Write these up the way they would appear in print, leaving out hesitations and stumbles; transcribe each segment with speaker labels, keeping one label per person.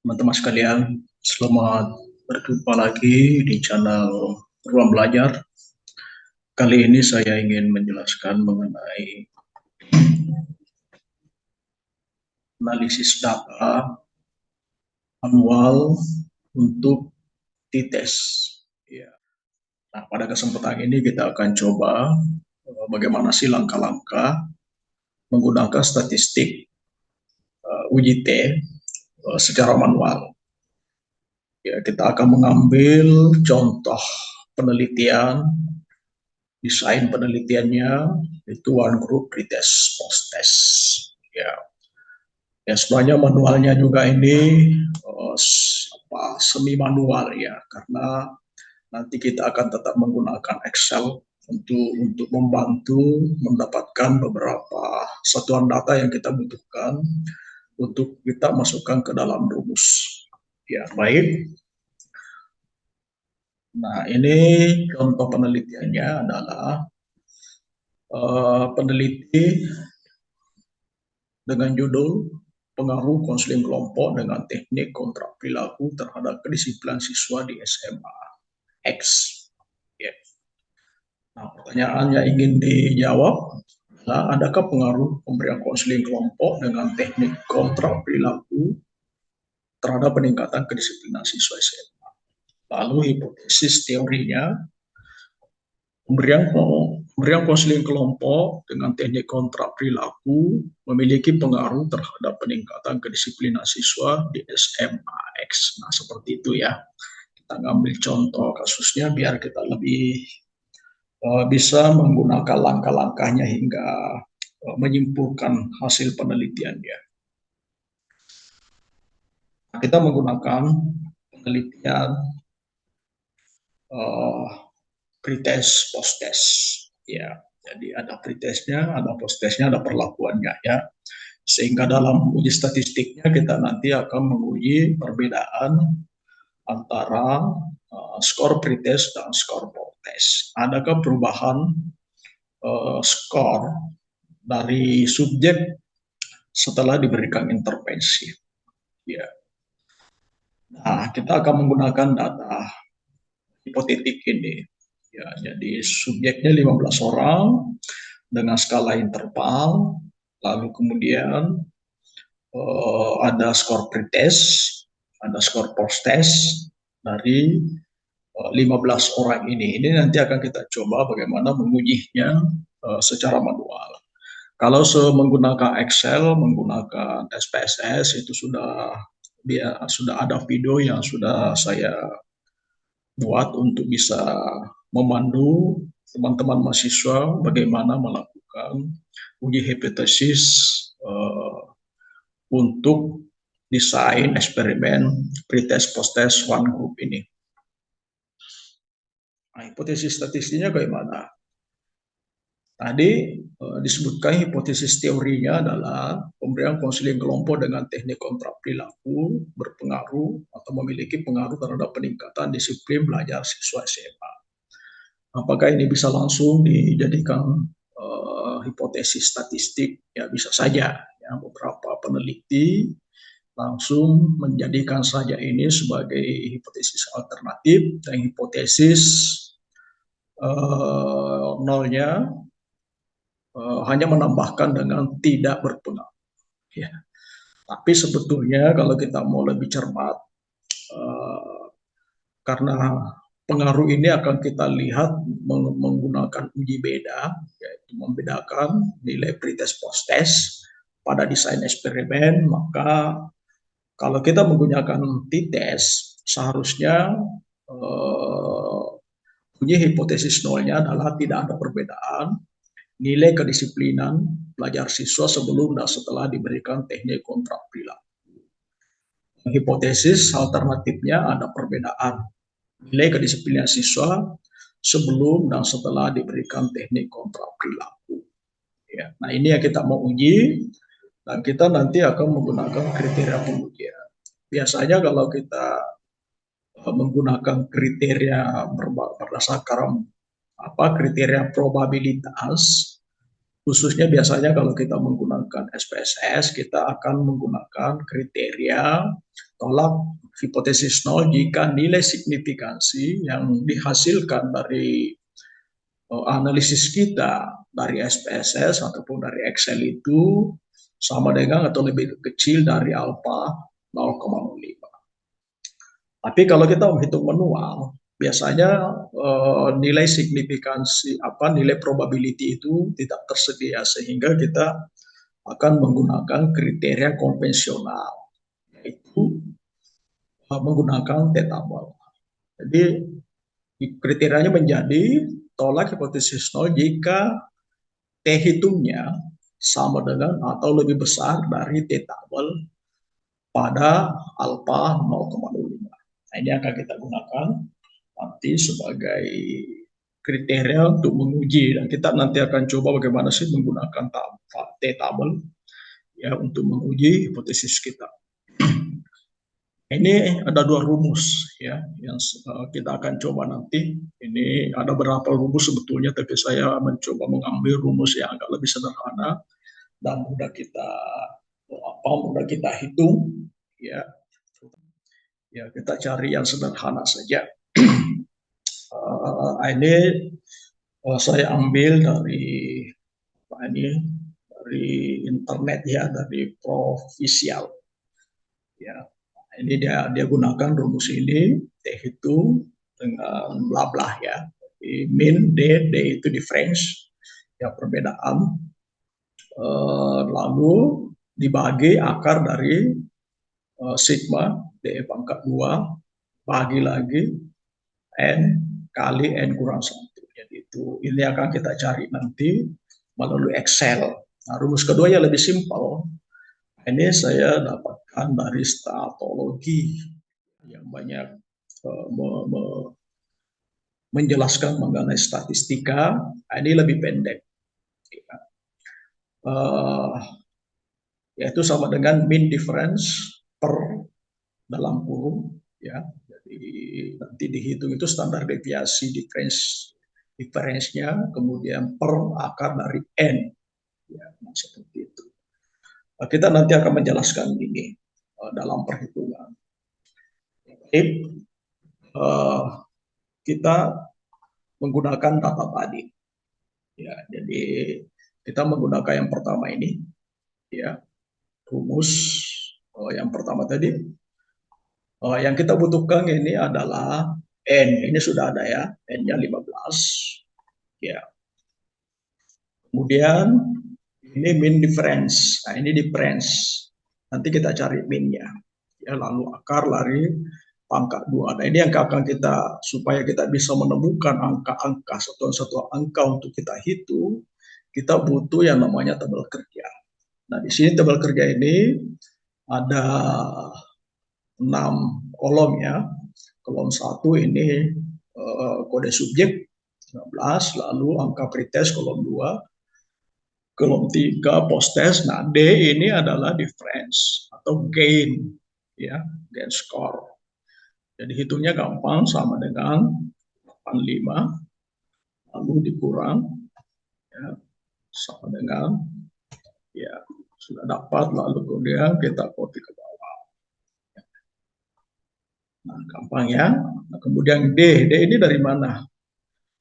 Speaker 1: Teman-teman sekalian, selamat berjumpa lagi di channel Ruang Belajar. Kali ini saya ingin menjelaskan mengenai analisis data manual untuk TITES. Ya. Nah, pada kesempatan ini kita akan coba bagaimana sih langkah-langkah menggunakan statistik UJT secara manual. Ya, kita akan mengambil contoh penelitian, desain penelitiannya itu one group pretest post test. Ya, ya sebenarnya manualnya juga ini semi manual ya, karena nanti kita akan tetap menggunakan Excel untuk membantu mendapatkan beberapa satuan data yang kita butuhkan untuk kita masukkan ke dalam rumus. Ya, baik. Nah, ini contoh penelitiannya adalah peneliti dengan judul pengaruh konseling kelompok dengan teknik kontrak perilaku terhadap kedisiplinan siswa di SMA X. Ya. Nah, pertanyaan yang ingin dijawab adalah adakah pengaruh pemberian konseling kelompok dengan teknik kontrak perilaku terhadap peningkatan kedisiplinan siswa SMA. Lalu hipotesis teorinya, Pemberian konseling kelompok dengan teknik kontrak perilaku memiliki pengaruh terhadap peningkatan kedisiplinan siswa di SMA X. Nah, seperti itu ya. Kita ngambil contoh kasusnya biar kita lebih bisa menggunakan langkah-langkahnya hingga menyimpulkan hasil penelitiannya. Kita menggunakan penelitian pretest post test. Ya, jadi ada pretestnya, ada post testnya, ada perlakuannya ya. Sehingga dalam uji statistiknya kita nanti akan menguji perbedaan antara skor pretest dan skor post test. Adakah perubahan skor dari subjek setelah diberikan intervensi? Ya. Nah, kita akan menggunakan data hipotetik ini. Ya, jadi subjeknya 15 orang dengan skala interval, lalu kemudian ada skor pretest, ada skor post test dari 15 orang ini. Ini nanti akan kita coba bagaimana mengujinya secara manual. Kalau menggunakan Excel, menggunakan SPSS itu sudah ada video yang sudah saya buat untuk bisa memandu teman-teman mahasiswa bagaimana melakukan uji hipotesis untuk desain eksperimen pretest post-test one group ini. Nah, hipotesis statistiknya bagaimana? Tadi disebutkan hipotesis teorinya adalah pemberian konseling kelompok dengan teknik kontrak perilaku berpengaruh atau memiliki pengaruh terhadap peningkatan disiplin belajar siswa SMA. Apakah ini bisa langsung dijadikan hipotesis statistik? Ya bisa saja. Ya, beberapa peneliti langsung menjadikan saja ini sebagai hipotesis alternatif dan hipotesis nolnya hanya menambahkan dengan tidak berpengaruh. Ya. Tapi sebetulnya kalau kita mau lebih cermat, karena pengaruh ini akan kita lihat menggunakan uji beda, yaitu membedakan nilai pretest post test pada desain eksperimen. Maka kalau kita menggunakan t-test, seharusnya uji hipotesis nolnya adalah tidak ada perbedaan nilai kedisiplinan belajar siswa sebelum dan setelah diberikan teknik kontrak perilaku. Hipotesis alternatifnya ada perbedaan nilai kedisiplinan siswa sebelum dan setelah diberikan teknik kontrak perilaku. Ya, nah ini yang kita mau uji dan kita nanti akan menggunakan kriteria pengujian. Biasanya kalau kita menggunakan kriteria berdasarkan kriteria probabilitas, khususnya biasanya kalau kita menggunakan SPSS, kita akan menggunakan kriteria tolak hipotesis nol jika nilai signifikansi yang dihasilkan dari analisis kita dari SPSS ataupun dari Excel itu sama dengan atau lebih kecil dari alfa 0,05. Tapi kalau kita menghitung manual, biasanya nilai signifikansi nilai probability itu tidak tersedia sehingga kita akan menggunakan kriteria konvensional, yaitu menggunakan T-table. Jadi kriterianya menjadi tolak hipotesis nol jika T hitungnya sama dengan atau lebih besar dari T-table pada alfa 0,05. Nah, ini akan kita gunakan nanti sebagai kriteria untuk menguji, dan kita nanti akan coba bagaimana sih menggunakan T-table ya untuk menguji hipotesis kita. Ini ada dua rumus ya yang kita akan coba nanti. Ini ada beberapa rumus sebetulnya, tapi saya mencoba mengambil rumus yang agak lebih sederhana dan mudah kita hitung ya. Ya, kita cari yang sederhana saja. Ini saya ambil dari internet ya, dari Provisial. Ya, ini dia gunakan rumus ini, T hitung dengan bla bla ya. Min D itu difference ya, perbedaan. Lalu dibagi akar dari sigma D pangkat 2 bagi lagi N kali N kurang 1. Jadi ini akan kita cari nanti melalui Excel. Nah, rumus kedua yang lebih simpel. Ini saya dapatkan dari statologi yang banyak menjelaskan mengenai statistika. Ini lebih pendek. Yaitu sama dengan mean difference per dalam kurung ya. Jadi nanti dihitung itu standar deviasi difference-nya kemudian per akar dari N ya, seperti itu. Kita nanti akan menjelaskan ini dalam perhitungan. Kita menggunakan data tadi ya. Jadi kita menggunakan yang pertama ini ya, rumus yang pertama tadi. Yang kita butuhkan ini adalah N. Ini sudah ada ya, N-nya 15 ya. Kemudian ini mean difference. Nah, ini difference. Nanti kita cari mean-nya. Ya, lalu akar dari pangkat 2. Nah, ini yang akan kita, supaya kita bisa menemukan angka-angka, satu angka untuk kita hitung, kita butuh yang namanya tabel kerja. Nah, di sini tabel kerja ini ada 6 kolom ya. Kolom 1 ini kode subjek 19, lalu angka pretest kolom 2, kolom 3 post test. Nah, D ini adalah difference atau gain ya, gain score. Jadi hitungnya gampang, sama dengan 85 lalu dikurang ya, sama dengan ya sudah dapat, lalu kemudian kita copy ke bawah. Nah, gampang ya. Nah, kemudian D ini dari mana?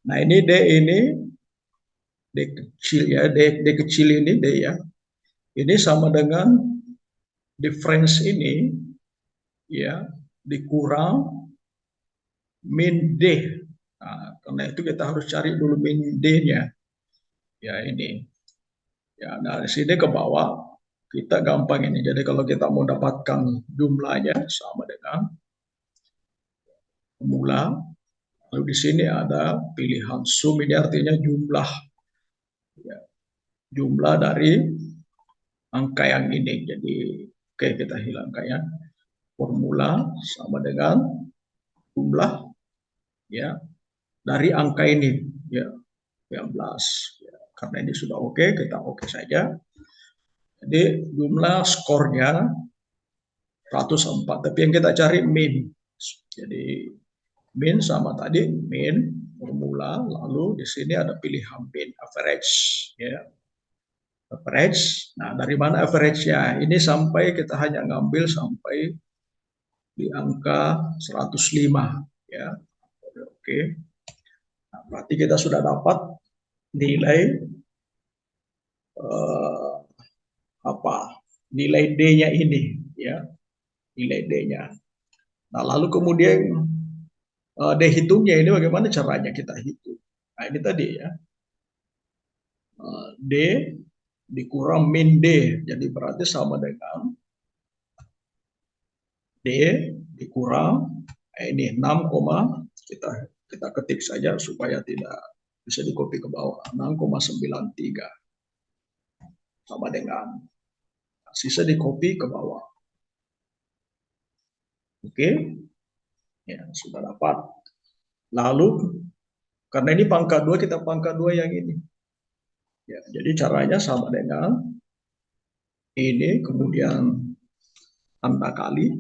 Speaker 1: Nah, ini D kecil ya, D kecil ini D ya. Ini sama dengan difference ini ya dikurang min D. Nah, karena itu kita harus cari dulu min D-nya. Ya ini. Ya, dari sini ke bawah kita gampang ini. Jadi kalau kita mau dapatkan jumlahnya sama dengan formula. Lalu di sini ada pilihan sum, ini artinya jumlah. Ya, jumlah dari angka yang ini. Jadi oke, kita hilangkan ya. Formula sama dengan jumlah ya dari angka ini ya 19 ya. Karena ini sudah oke, kita oke saja. Jadi jumlah skornya 104, tapi yang kita cari min. Jadi min sama tadi min formula, lalu di sini ada pilihan min average ya. Average. Nah, dari mana average-nya? Ini sampai kita hanya ngambil sampai di angka 105 ya. Oke. Nah, berarti kita sudah dapat nilai eh, apa? Nilai D-nya ini ya, nilai D-nya. Nah, lalu kemudian D hitungnya ini bagaimana caranya kita hitung? Nah, ini tadi ya. D dikurang min D. Jadi berarti sama dengan D dikurang ini 6, kita kita ketik saja supaya tidak bisa dikopi ke bawah. 6,93 sama dengan sisa dikopi ke bawah. Oke. Ya, sudah dapat. Lalu karena ini pangkat 2, kita pangkat 2 yang ini. Ya, jadi caranya sama dengan ini, kemudian tanda kali,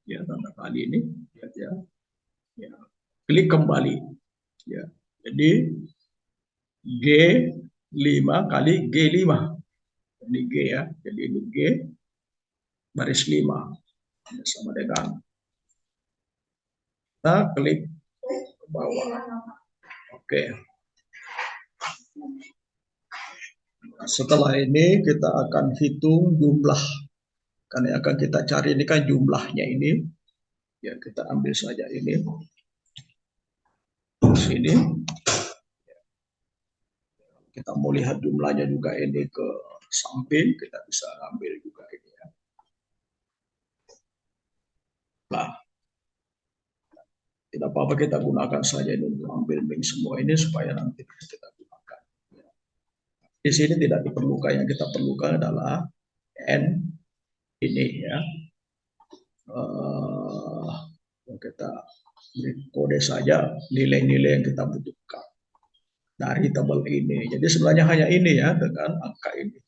Speaker 1: ya tanda kali ini, ya, ya. Klik kembali, ya. Jadi G5 kali G5, ini G ya, jadi ini G baris 5 sama dengan, kita klik ke bawah. Oke. Setelah ini kita akan hitung jumlah. Karena yang akan kita cari ini kan jumlahnya ini. Ya, kita ambil saja ini. Di sini. Kita mau lihat jumlahnya juga ini ke samping, kita bisa ambil juga ini ya. Nah, tidak apa-apa, kita gunakan saja ini untuk ambil link semua ini supaya nanti kita gunakan. Di sini tidak diperlukan, yang kita perlukan adalah N ini ya. Kita beri kode saja nilai-nilai yang kita butuhkan dari tabel ini. Jadi sebenarnya hanya ini ya, dengan angka ini,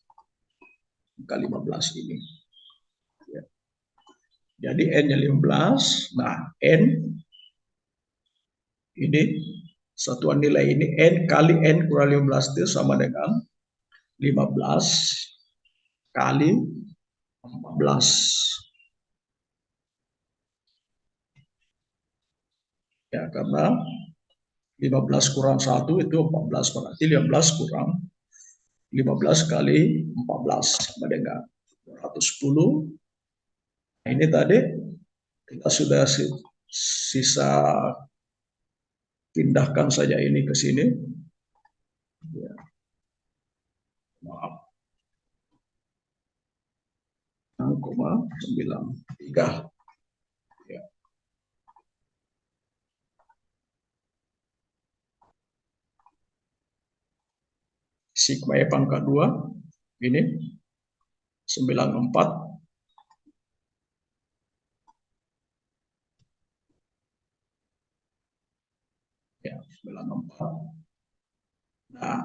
Speaker 1: angka 15 ini. Ya. Jadi N-nya 15, nah N ini satuan nilai ini N kali N kurang 15 itu sama dengan 15 kali 14. Ya, karena 15 kurang 1 itu 14, berarti 15 kurang 15 kali 14 sama dengan 210. Nah, ini tadi kita sudah sisa pindahkan saja ini ke sini. Ya. Maaf. 6,93. Ya. Sigma E pangkat 2 ini 94. Ya, 94. Nah,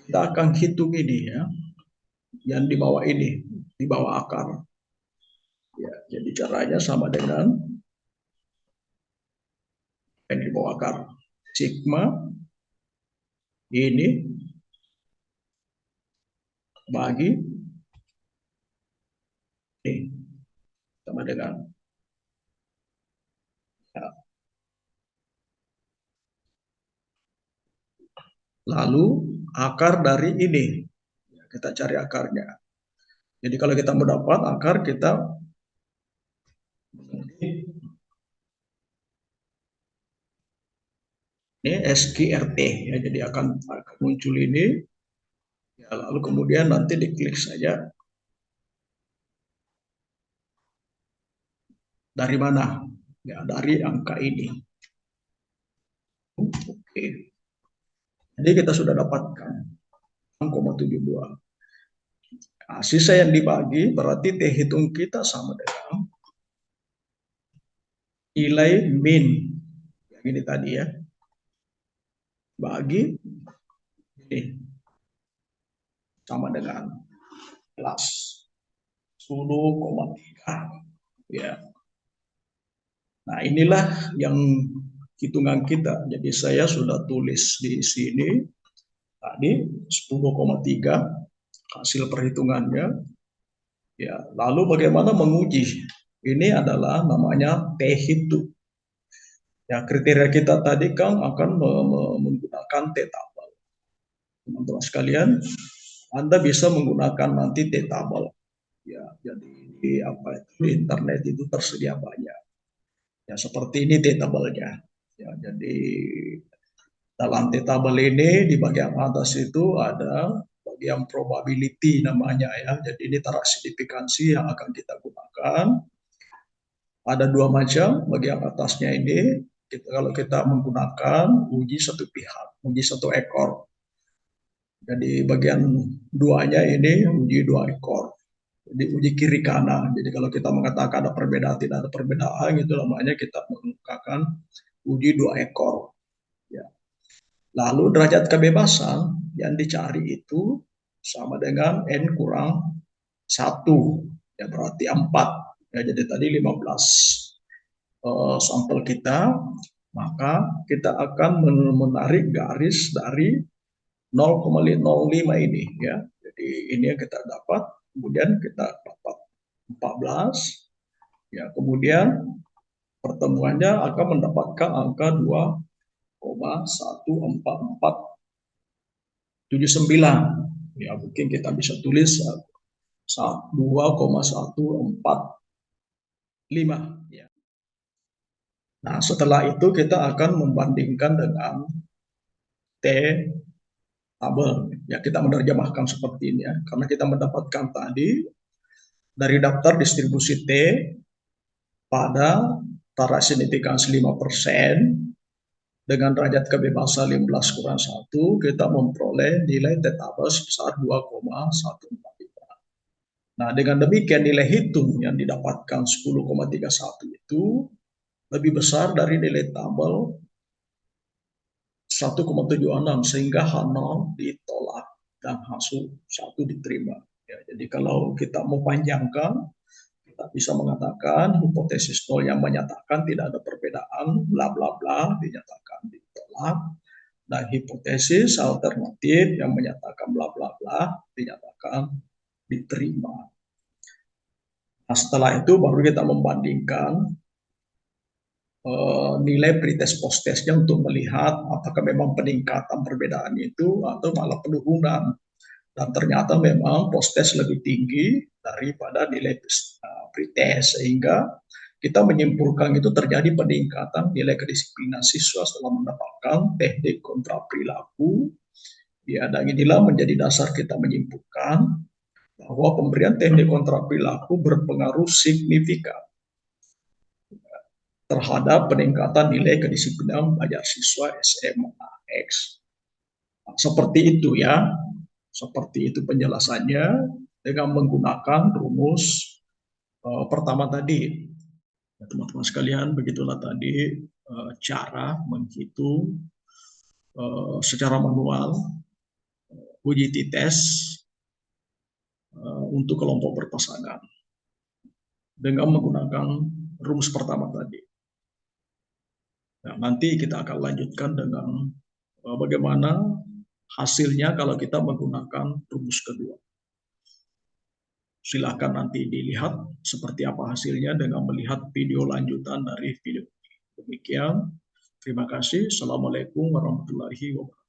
Speaker 1: kita akan hitung ini ya, yang di bawah ini, di bawah akar. Ya, jadi caranya sama dengan yang di bawah akar. Sigma ini bagi ini sama dengan ya. Lalu akar dari ini, kita cari akarnya. Jadi kalau kita mau dapat akar, kita ini SQRT ya, jadi akan muncul ini. Ya, lalu kemudian nanti diklik saja dari mana? Ya, dari angka ini. Oke. Jadi kita sudah dapatkan 6,72. Nah, sisa yang dibagi berarti T hitung kita sama dengan nilai min yang ini tadi ya, bagi ini sama dengan plus 10,3 ya. Nah, inilah yang hitungan kita. Jadi saya sudah tulis di sini tadi 10,3 hasil perhitungannya. Ya, lalu bagaimana menguji? Ini adalah namanya T-hitung. Ya, kriteria kita tadi kan akan menggunakan T-tabel. Teman-teman sekalian, Anda bisa menggunakan nanti T-tabel. Ya, jadi di di internet itu tersedia banyak. Ya, seperti ini T-tabelnya. Ya, jadi dalam T-tabel ini di bagian atas itu ada bagian probability namanya ya. Jadi ini taraf signifikansi yang akan kita gunakan. Ada dua macam, bagian atasnya ini kalau kita menggunakan uji satu pihak, uji satu ekor. Jadi bagian duanya ini uji dua ekor. Jadi uji kiri kanan. Jadi kalau kita mengatakan ada perbedaan, tidak ada perbedaan, itu namanya kita menggunakan uji dua ekor. Ya. Lalu derajat kebebasan yang dicari itu sama dengan N kurang 1. Ya berarti 4. Ya, jadi tadi 15 sampel kita, maka kita akan menarik garis dari 0,05 ini ya. Jadi ini yang kita dapat, kemudian kita dapat 14 ya, kemudian pertemuannya akan mendapatkan angka 2,1479 ya, mungkin kita bisa tulis 2,1455 ya. Nah, setelah itu kita akan membandingkan dengan T tabel. Ya, kita menerjemahkan seperti ini ya. Karena kita mendapatkan tadi dari daftar distribusi T pada taraf signifikansi 5% dengan derajat kebebasan 15 kurang 1, kita memperoleh nilai T tabel sebesar 2,145. Nah, dengan demikian nilai hitung yang didapatkan 10,31 itu lebih besar dari nilai tabel 1,76 sehingga H0 ditolak dan H1 diterima. Ya, jadi kalau kita mau panjangkan, kita bisa mengatakan hipotesis nol yang menyatakan tidak ada perbedaan bla bla bla dinyatakan ditolak, dan hipotesis alternatif yang menyatakan bla bla bla dinyatakan diterima. Nah, setelah itu baru kita membandingkan nilai pretest post testnya untuk melihat apakah memang peningkatan perbedaan itu atau malah penurunan. Dan ternyata memang post test lebih tinggi daripada nilai pretest, sehingga kita menyimpulkan itu terjadi peningkatan nilai kedisiplinan siswa setelah mendapatkan teknik kontra perilaku. Ya, dan inilah menjadi dasar kita menyimpulkan bahwa pemberian teknik kontra perilaku berpengaruh signifikan terhadap peningkatan nilai kedisiplinan belajar siswa SMA X. Nah, seperti itu ya, seperti itu penjelasannya dengan menggunakan rumus pertama tadi. Ya, teman-teman sekalian, begitulah tadi cara menghitung secara manual uji T-test untuk kelompok berpasangan dengan menggunakan rumus pertama tadi. Nah, nanti kita akan lanjutkan dengan bagaimana hasilnya kalau kita menggunakan rumus kedua. Silakan nanti dilihat seperti apa hasilnya dengan melihat video lanjutan dari video ini. Demikian, terima kasih. Assalamualaikum warahmatullahi wabarakatuh.